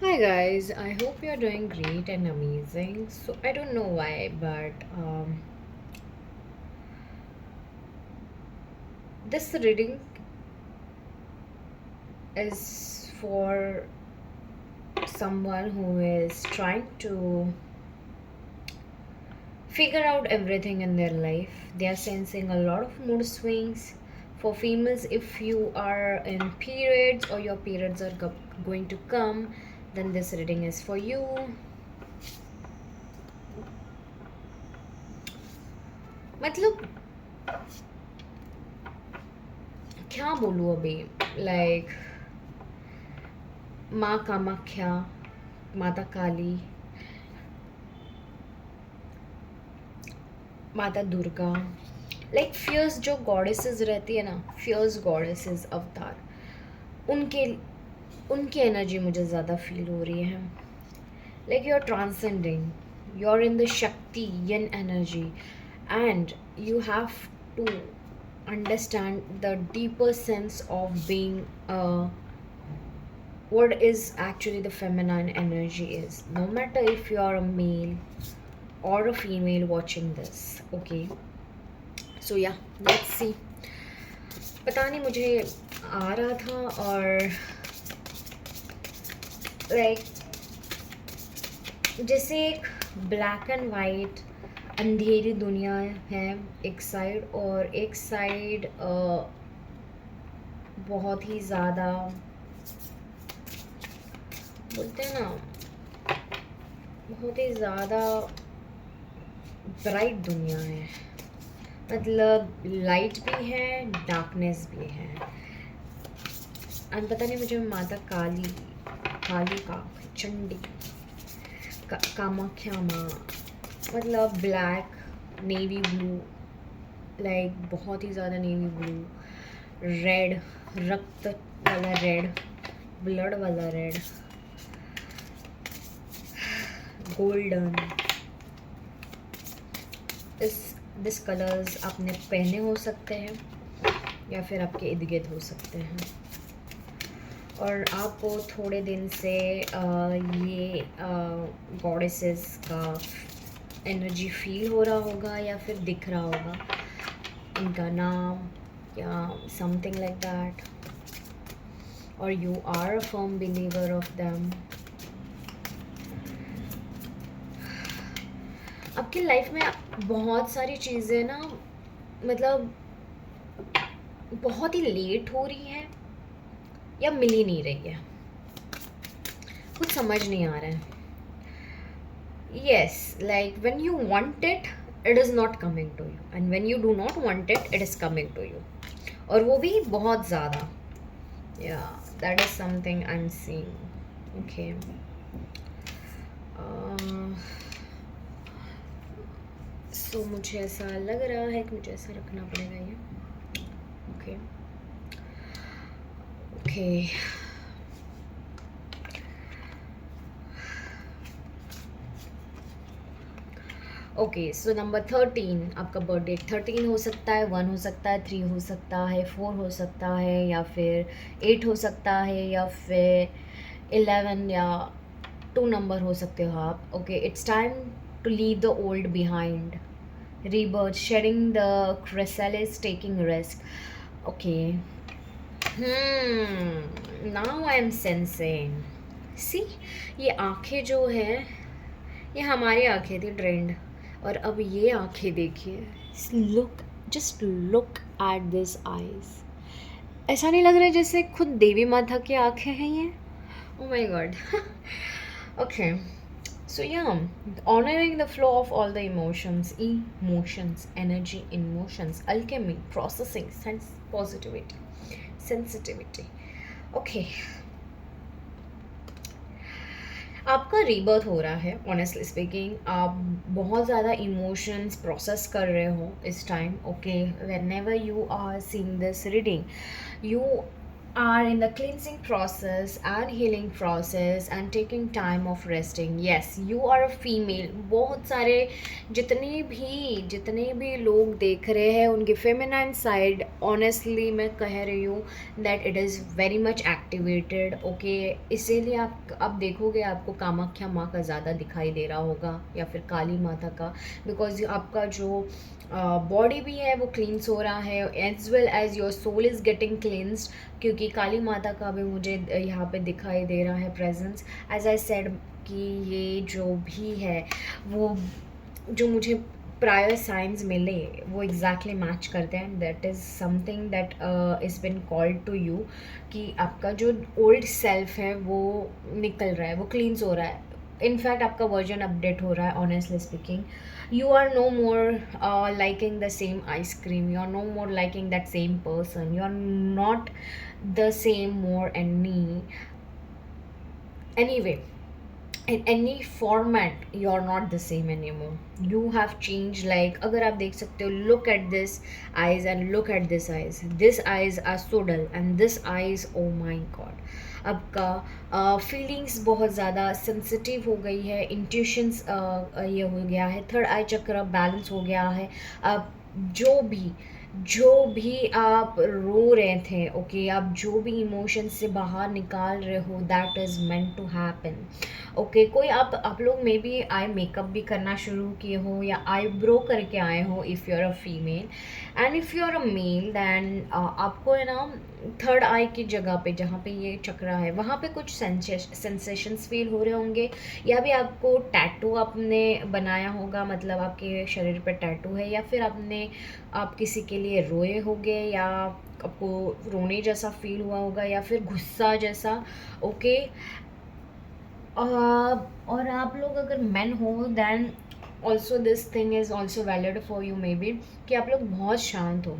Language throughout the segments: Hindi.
Hi guys, I hope you're doing great and amazing. So I don't know why, but this reading is for someone who is trying to figure out everything in their life. They are sensing a lot of mood swings. For females, if you are in periods or your periods are going to come, then this reading is for you. मतलब क्या बोलूँ अभी, लाइक माँ कामाख्या, माता काली, माता दुर्गा, लाइक फियर्स जो गॉडेसेस रहती है ना, फियर्स गॉडेसेस अवतार, उनके उनकी एनर्जी मुझे ज़्यादा फील हो रही है. Like you are transcending, you are in the shakti यन energy, and you have to understand the deeper sense of being what is actually the feminine energy is, no matter if you are a male or a female watching this. Okay, so yeah, let's see. पता नहीं मुझे आ रहा था, और लाइक जैसे एक ब्लैक एंड वाइट अंधेरी दुनिया है एक साइड, और एक साइड बहुत ही ज़्यादा बोलते हैं ना, बहुत ही ज़्यादा ब्राइट दुनिया है. मतलब लाइट भी है, डार्कनेस भी है. एंड पता नहीं मुझे माता काली, कालिका, चंडी, कामाख्या माँ, मतलब ब्लैक, नेवी ब्लू, लाइक बहुत ही ज़्यादा नेवी ब्लू, रेड, रक्त वाला रेड, ब्लड वाला रेड, गोल्डन. दिस कलर्स आपने पहने हो सकते हैं या फिर आपके इर्द गिर्द हो सकते हैं, और आपको थोड़े दिन से ये गॉडेसेस का एनर्जी फील हो रहा होगा या फिर दिख रहा होगा, इनका नाम या समथिंग लाइक दैट, और you are a firm believer of them. आपकी लाइफ में बहुत सारी चीज़ें ना, मतलब बहुत ही लेट हो रही हैं या मिल ही नहीं रही है, कुछ समझ नहीं आ रहा है. Yes, like when you want it, it is not coming to you, and when you do not want it, it is coming to you, और वो भी बहुत ज़्यादा. या that is something I am seeing. Okay, so मुझे ऐसा लग रहा है कि मुझे ऐसा रखना पड़ेगा ये. Okay okay. Okay, so number 13, आपका बर्थडे 13 हो सकता है, 1 हो सकता है, 3 हो सकता है, 4 हो सकता है, या फिर 8 हो सकता है, या फिर 11, या 2 नंबर हो सकते हो आप. Okay, it's time to leave the old behind, rebirth, shedding the chrysalis, taking risk. Okay. Now I am sensing. See, ये आंखें जो है, ये हमारी आंखें थी ट्रेंड, और अब ये आंखें देखिए. Look, just look at this eyes. ऐसा नहीं लग रहा है जैसे खुद देवी माता की आंखें हैं ये? Oh my God. Okay, so yeah, honoring the flow of all the emotions, energy in motions, alchemy, processing, sense, positivity, sensitivity. Okay, आपका रीबर्थ हो रहा है. ऑनेस्टली स्पीकिंग, आप बहुत ज़्यादा इमोशंस प्रोसेस कर रहे हो इस time. Okay, whenever you are seeing this reading, you are in the cleansing process and healing process and taking time of resting. Yes, you are a female. बहुत सारे जितने भी लोग देख रहे हैं उनकी feminine side, honestly मैं कह रही हूँ that it is very much activated. Okay, इसीलिए आप देखोगे आपको कामाख्या माँ का ज़्यादा दिखाई दे रहा होगा या फिर काली माता का, बिकॉज आपका जो बॉडी भी है वो क्लींस हो रहा है as well as your soul is getting cleansed, क्योंकि काली माता का भी मुझे यहाँ पे दिखाई दे रहा है प्रेजेंस। एज आई सेड कि ये जो भी है वो जो मुझे प्रायर साइंस मिले वो एग्जैक्टली मैच करते हैं। That is something that is being called to you, कि आपका जो ओल्ड सेल्फ है वो निकल रहा है, वो क्लींस हो रहा है। इनफैक्ट आपका वर्जन अपडेट हो रहा है। Honestly speaking, you are no more liking the same ice cream, you are no more liking that same person, you are not the same more anyway, in any format you are not the same anymore. You have changed. Like अगर आप देख सकते हो, look at this eyes and look at this eyes. This eyes are so dull and this eyes, oh my god, आपका फीलिंग्स बहुत ज़्यादा सेंसिटिव हो गई है, इंट्यूशंस ये हो गया है, थर्ड आई चक्र बैलेंस हो गया है। अब जो भी आप रो रहे थे, ओके, आप जो भी इमोशन से बाहर निकाल रहे हो, that is meant to happen. Okay, कोई आप लोग मे बी आई मेकअप भी करना शुरू किए हो या आईब्रो करके आए हो if you are a female, and if you are a male then आपको है ना थर्ड आई की जगह पे जहाँ पे ये चक्रा है वहाँ पे कुछ सेंसेशंस फील हो रहे होंगे, या भी आपको टैटू आपने बनाया होगा, मतलब आपके शरीर पे टैटू है, या फिर आप किसी के लिए रोए होगे, या आपको रोने जैसा फील हुआ होगा, या फिर गुस्सा जैसा। ओके, और आप लोग अगर मैन हो then also this thing is also valid for you maybe, कि आप लोग बहुत शांत हो,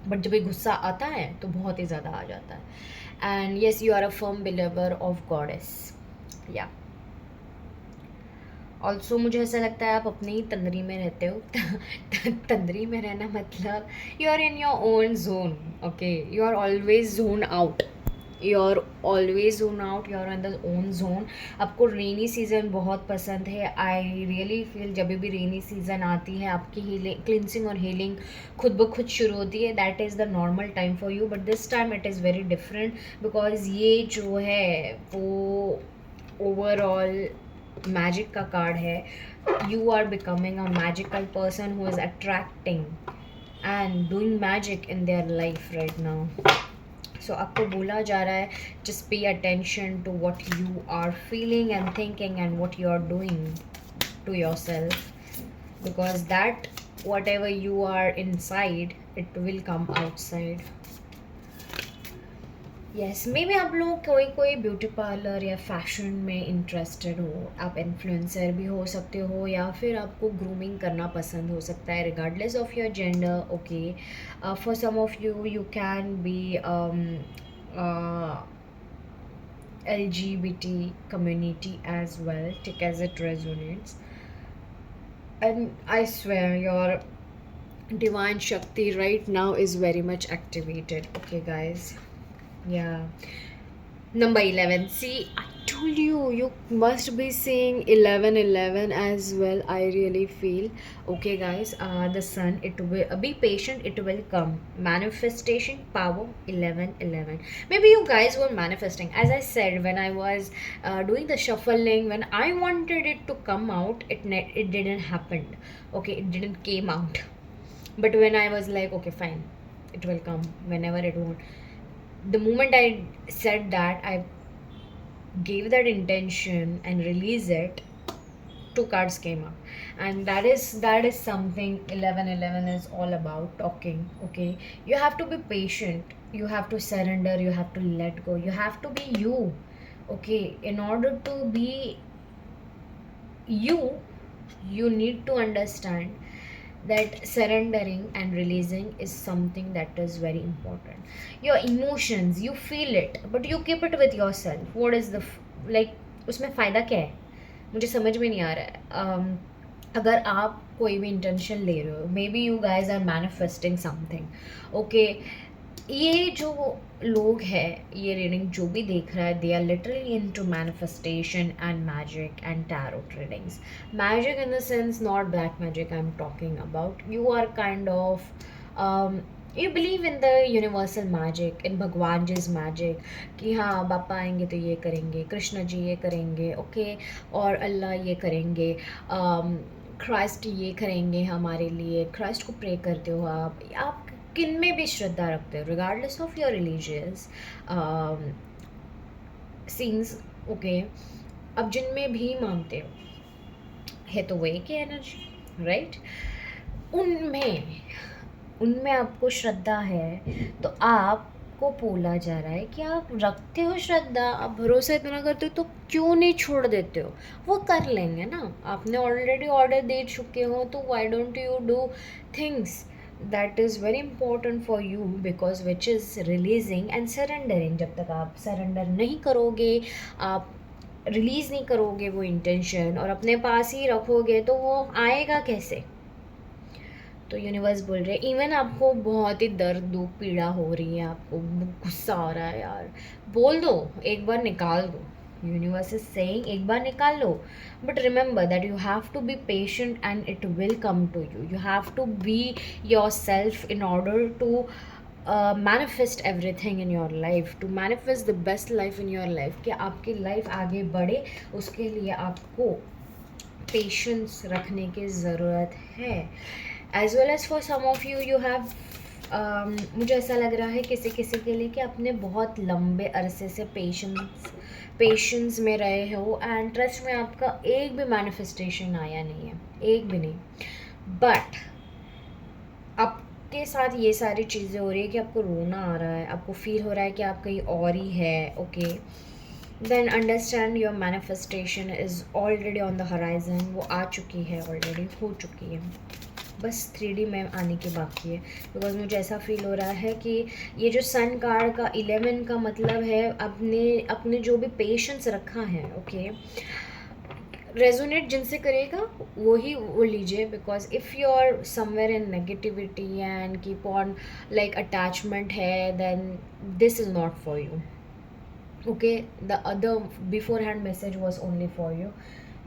बट जब ये गुस्सा आता है तो बहुत ही ज़्यादा आ जाता है। And yes, you are a firm believer of goddess. या ऑल्सो मुझे ऐसा लगता है आप अपनी ही तंद्री में रहते हो। तंद्री में रहना मतलब you are in your own zone. Okay, you are always zone out, you are always zone out, you are in the own zone. आपको रेनी सीज़न बहुत पसंद है। आई रियली फील जब भी रेनी सीज़न आती है आपकी हीलिंग, क्लिनसिंग और हीलिंग खुद ब खुद शुरू होती है। That is the normal time for you, but this time it is very different, because ये जो है वो ओवरऑल मैजिक का कार्ड है। You are becoming a magical person who is attracting and doing magic in their life right now. So आपको बोला जा रहा है just pay attention to what you are feeling and thinking and what you are doing to yourself, because that whatever you are inside it will come outside. Yes, maybe आप लोग कोई ब्यूटी पार्लर या फैशन में इंटरेस्टेड हो, आप इन्फ्लुएंसर भी हो सकते हो, या फिर आपको ग्रूमिंग करना पसंद हो सकता है regardless of your gender. Okay, for some of you can be LGBT community as well, take as it resonates. And I swear your divine Shakti right now is very much activated. Okay, guys. Yeah. Number 11. See, I told you, you must be seeing 1111 as well. I really feel. Okay, guys. The sun, it will be patient, it will come. Manifestation power 1111. Maybe you guys were manifesting. As I said, when I was doing the shuffling, when I wanted it to come out, it didn't happen. Okay, it didn't came out. But when I was like, okay, fine, it will come whenever it won't. The moment I said that, I gave that intention and released it, two cards came up, and that is something 1111 is all about talking. Okay, you have to be patient, you have to surrender, you have to let go, you have to be you. Okay, in order to be you need to understand that surrendering and releasing is something that is very important. Your emotions, you feel it, but you keep it with yourself. What is the like, उसमें फ़ायदा क्या है, मुझे समझ में नहीं आ रहा है। अगर आप कोई भी इंटेंशन ले रहे हो, maybe you guys are manifesting something, okay, ये जो लोग हैं, ये रीडिंग जो भी देख रहा है, they are literally into manifestation and magic and tarot readings. Magic in the sense not black magic I am talking about. You are kind of you believe in the universal magic, in Bhagwan ji's magic, कि हाँ बापा आएंगे तो ये करेंगे, कृष्ण जी ये करेंगे, ओके, और अल्लाह ये करेंगे, क्राइस्ट ये करेंगे हमारे लिए. क्राइस्ट को प्रे करते हो आप किन में भी श्रद्धा रखते हो, regardless of your religious scenes, okay. अब जिनमें भी मानते हो, है तो वही की एनर्जी, राइट. उनमें उनमें आपको श्रद्धा है, तो आपको बोला जा रहा है कि आप रखते हो श्रद्धा, आप भरोसा इतना करते हो, तो क्यों नहीं छोड़ देते हो. वो कर लेंगे ना, आपने ऑलरेडी ऑर्डर दे चुके हो, तो why don't you do things that is very important for you, because which is releasing and surrendering. जब तक आप सरेंडर नहीं करोगे, आप रिलीज़ नहीं करोगे वो इंटेंशन और अपने पास ही रखोगे, तो वो आएगा कैसे. तो यूनिवर्स बोल रहे हैं, इवन आपको बहुत ही दर्द दुख पीड़ा हो रही है, आपको गुस्सा हो रहा है यार, बोल दो, एक बार निकाल दो. यूनिवर्स इज सेइंग एक बार निकाल लो, but remember that you have to be patient and it will come to you. You have to be yourself in order to manifest everything in your life, to manifest the best life in your life. कि आपकी लाइफ आगे बढ़े, उसके लिए आपको पेशेंस रखने की ज़रूरत है. As well as for some of you, you have मुझे ऐसा लग रहा है किसी किसी के लिए कि आपने बहुत लंबे अरसे से पेशेंस में रहे हो, एंड ट्रस्ट में आपका एक भी मैनिफेस्टेशन आया नहीं है, एक भी नहीं. बट आपके साथ ये सारी चीज़ें हो रही है कि आपको रोना आ रहा है, आपको फील हो रहा है कि आप कहीं और ही है, okay. Then understand your manifestation is already on the horizon. वो आ चुकी है, ऑलरेडी हो चुकी है, बस 3D में आने की बाकी है. बिकॉज मुझे ऐसा फील हो रहा है कि ये जो सन कार्ड का 11 का मतलब है, अपने जो भी पेशेंस रखा है, ओके, रेजोनेट जिनसे करेगा वही वो लीजिए. Because if you are somewhere in negativity and keep on like attachment है, then this is not for you, okay. The other beforehand message was only for you,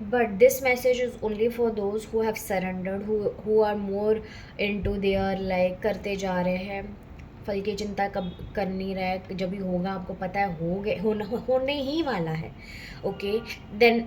but this message is only for those who have surrendered, who are more into their like करते जा रहे हैं, फल की चिंता कब कर नहीं रहे, जब भी होगा आपको पता है होने ही वाला है, ओके. देन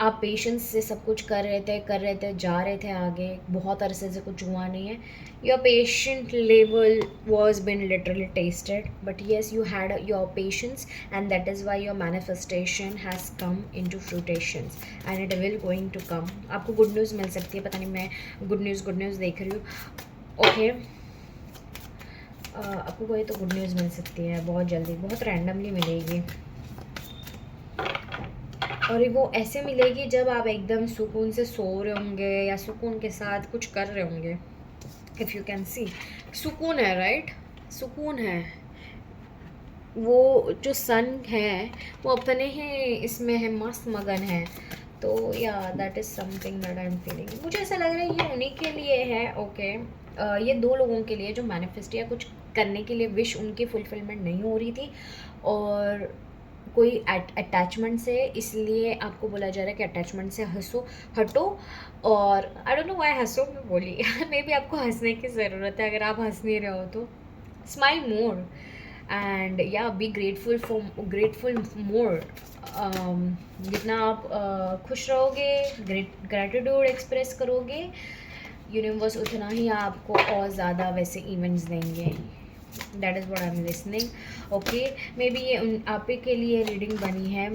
आप पेशेंस से सब कुछ कर रहे थे, जा रहे थे आगे, बहुत अरसे से कुछ हुआ नहीं है. Your patient level was been literally tested, but yes you had your patience, and that is why your manifestation has come into fruitions, and it will going to come. आपको गुड न्यूज़ मिल सकती है, पता नहीं, मैं गुड न्यूज़ देख रही हूँ, ओके. आपको कोई तो गुड न्यूज़ मिल सकती है बहुत जल्दी, बहुत रैंडमली मिलेगी, और वो ऐसे मिलेगी जब आप एकदम सुकून से सो रहे होंगे या सुकून के साथ कुछ कर रहे होंगे. इफ़ यू कैन सी, सुकून है, राइट, सुकून है. वो जो सन है वो अपने ही इसमें है, मस्त मगन है. तो या that is something that I am feeling. मुझे ऐसा लग रहा है ये उन्हीं के लिए है, ओके. ये 2 लोगों के लिए जो मैनिफेस्ट या कुछ करने के लिए विश उनकी फुलफिलमेंट नहीं हो रही थी, और कोई अटैचमेंट से, इसलिए आपको बोला जा रहा है कि अटैचमेंट से हटो. और आई डोंट नो व्हाई हंसो मैं बोली मे बी आपको हंसने की ज़रूरत है. अगर आप हंस नहीं रहे हो तो स्माइल मोर, एंड या बी ग्रेटफुल मोर. जितना आप खुश रहोगे, ग्रेटिट्यूड एक्सप्रेस करोगे, यूनिवर्स उतना ही आपको और ज़्यादा वैसे इवेंट्स देंगे. That is what I am listening, okay. May be ये आप ही के लिए रीडिंग बनी है,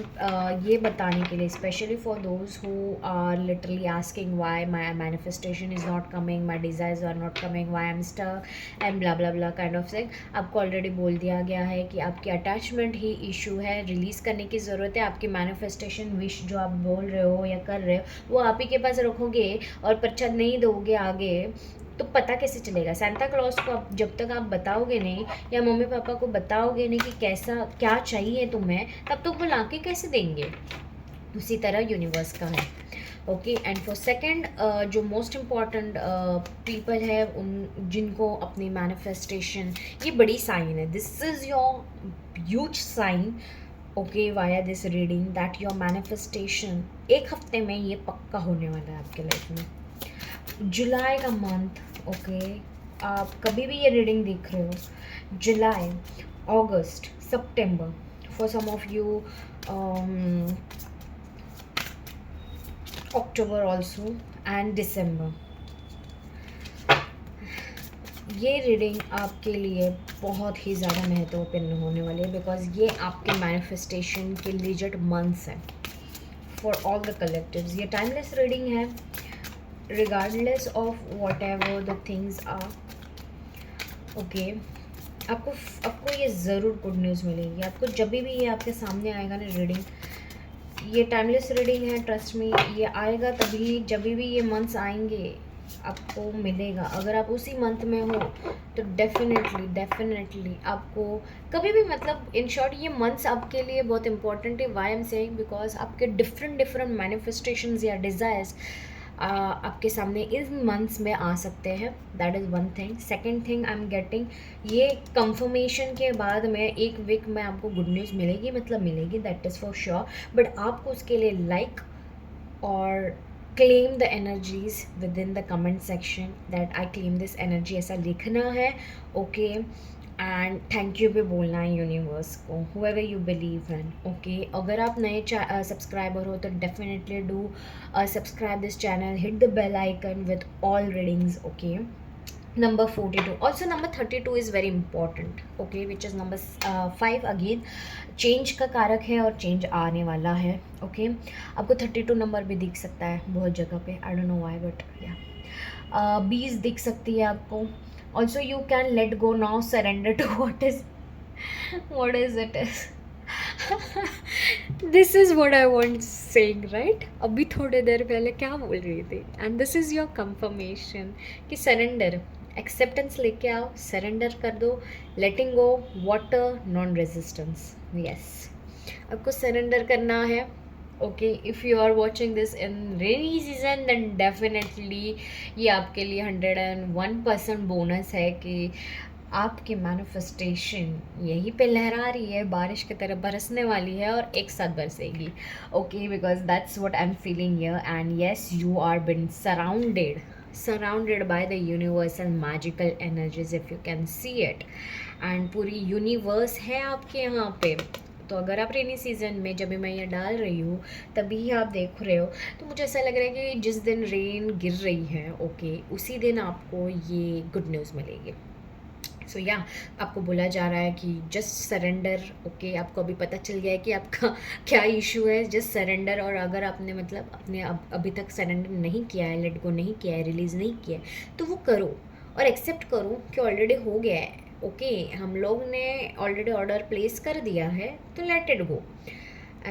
ये बताने के लिए, specially for those who are literally asking why my manifestation is not coming, my desires are not coming, why I am stuck and blah blah blah kind of thing. आपको ऑलरेडी बोल दिया गया है कि आपकी अटैचमेंट ही इशू है, रिलीज़ करने की ज़रूरत है. आपकी मैनिफेस्टेशन विश जो आप बोल रहे हो या कर रहे हो, वो आप ही के पास रखोगे और प्रचार नहीं दोगे आगे, तो पता कैसे चलेगा. सांता क्लॉज को आप जब तक आप बताओगे नहीं, या मम्मी पापा को बताओगे नहीं कि कैसा क्या चाहिए तुम्हें, तब तो वो ला के कैसे देंगे. उसी तरह यूनिवर्स का है. ओके, एंड फॉर सेकंड, जो मोस्ट इम्पॉर्टेंट पीपल है उन जिनको अपनी मैनिफेस्टेशन, ये बड़ी साइन है, this is your huge sign, okay, via this reading that your manifestation एक हफ्ते में ये पक्का होने वाला है आपके लाइफ में। जुलाई का मंथ, ओके, आप कभी भी ये रीडिंग देख रहे हो, जुलाई, अगस्त, सितंबर, for some of you October also and December, ये रीडिंग आपके लिए बहुत ही ज़्यादा महत्वपूर्ण होने वाली है, बिकॉज ये आपके मैनिफेस्टेशन के लिजिट मंथ्स हैं फॉर ऑल द कलेक्टिव्स। ये टाइमलेस रीडिंग है, regardless of whatever the things are, okay. आपको ये ज़रूर गुड न्यूज़ मिलेगी, आपको जब भी ये आपके सामने आएगा ना रीडिंग, ये टाइमलेस रीडिंग है, ट्रस्ट मी, ये आएगा तभी जब भी ये मंथ्स आएंगे आपको मिलेगा। अगर आप उसी मंथ में हो तो डेफिनेटली आपको कभी भी, मतलब इन शॉर्ट ये मंथ्स आपके लिए बहुत इंपॉर्टेंट है। वाई एम सेइंग, बिकॉज आपके डिफरेंट मैनिफेस्टेशंस या डिज़ायर्स आपके सामने इन मंथ्स में आ सकते हैं। That is one thing. Second thing I am getting, ये कंफर्मेशन के बाद में एक वीक में आपको गुड न्यूज़ मिलेगी, मतलब मिलेगी, that is for sure. But आपको उसके लिए लाइक और claim the energies with in the comment section that I claim this energy, ऐसा लिखना है, ओके। एंड थैंक यू भी बोलना है यूनिवर्स को, whoever you believe in, okay. अगर आप नए सब्सक्राइबर हो तो definitely do subscribe this channel, hit the bell icon with all readings, okay. Number 42, also number 32 is very important, okay, which is number 5 again, change का कारक है और चेंज आने वाला है, ओके। आपको 32 नंबर भी दिख सकता है बहुत जगह पे, I don't know why, but या 20 दिख सकती है आपको। Also you can let go now, surrender to what is it is this is what I want saying, right. अभी थोड़े देर पहले क्या बोल रही थी, and this is your confirmation कि सरेंडर, एक्सेप्टेंस लेके आओ, सरेंडर कर दो, letting go, water, non resistance, yes, आपको सरेंडर करना है, okay. If you are watching this in rainy season then definitely ये आपके लिए 101% बोनस है कि आपकी मैनिफेस्टेशन यहीं पे लहरा रही है, बारिश की तरह बरसने वाली है और एक साथ बरसेगी, okay, because that's what I am feeling here. And yes, you are been surrounded by the universal magical energies, if you can see it, and पूरी यूनिवर्स है आपके यहाँ पे। तो अगर आप रेनी सीजन में, जब भी मैं ये डाल रही हूँ तभी आप देख रहे हो, तो मुझे ऐसा लग रहा है कि जिस दिन रेन गिर रही है, ओके, उसी दिन आपको ये गुड न्यूज़ मिलेगी। सो या आपको बोला जा रहा है कि जस्ट सरेंडर, ओके। आपको अभी पता चल गया है कि आपका क्या इशू है, जस्ट सरेंडर। और अगर आपने मतलब अपने अभी तक सरेंडर नहीं किया है, लेट गो नहीं किया है, रिलीज़ नहीं किया है, तो वो करो और एक्सेप्ट करो कि ऑलरेडी हो गया है, ओके। हम लोग ने ऑलरेडी ऑर्डर प्लेस कर दिया है, तो let it go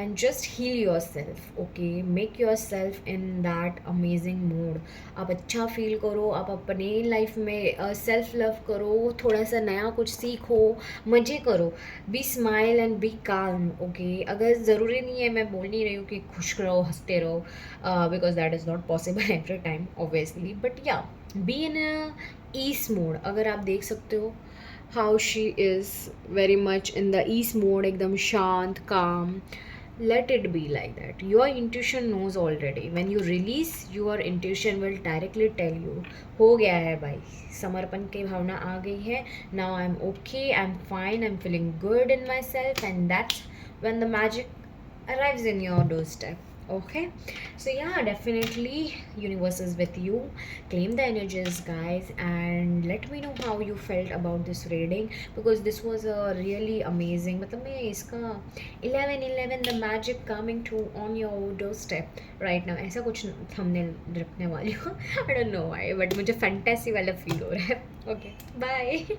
and just heal yourself, okay, make yourself in that amazing mood। आप अच्छा फील करो, आप अपने लाइफ में सेल्फ लव करो, थोड़ा सा नया कुछ सीखो, मज़े करो, बी स्माइल एंड बी काम, ओके। अगर ज़रूरी नहीं है, मैं बोल नहीं रही हूँ कि खुश रहो, हंसते रहो, because that is not possible every time obviously, but या बी इन ईस मोड। अगर आप देख सकते हो how she is very much in the is mode, एकदम शांत, काम, let it be like that। your intuition knows already, when you release, your intuition will directly tell you हो गया है भाई, समर्पण की भावना आ गई है, now I'm okay, I'm fine, I'm feeling good in myself, and that's when the magic arrives in your doorstep, okay। So yeah, definitely universe is with you, claim the energies guys, and let me know how you felt about this reading, because this was a really amazing, मतलब मैं इसका 11 the magic coming to on your doorstep right now, ऐसा कुछ thumbnail रखने वाली हूँ, I don't know why, but मुझे fantasy वाला feel हो रहा है, okay, bye।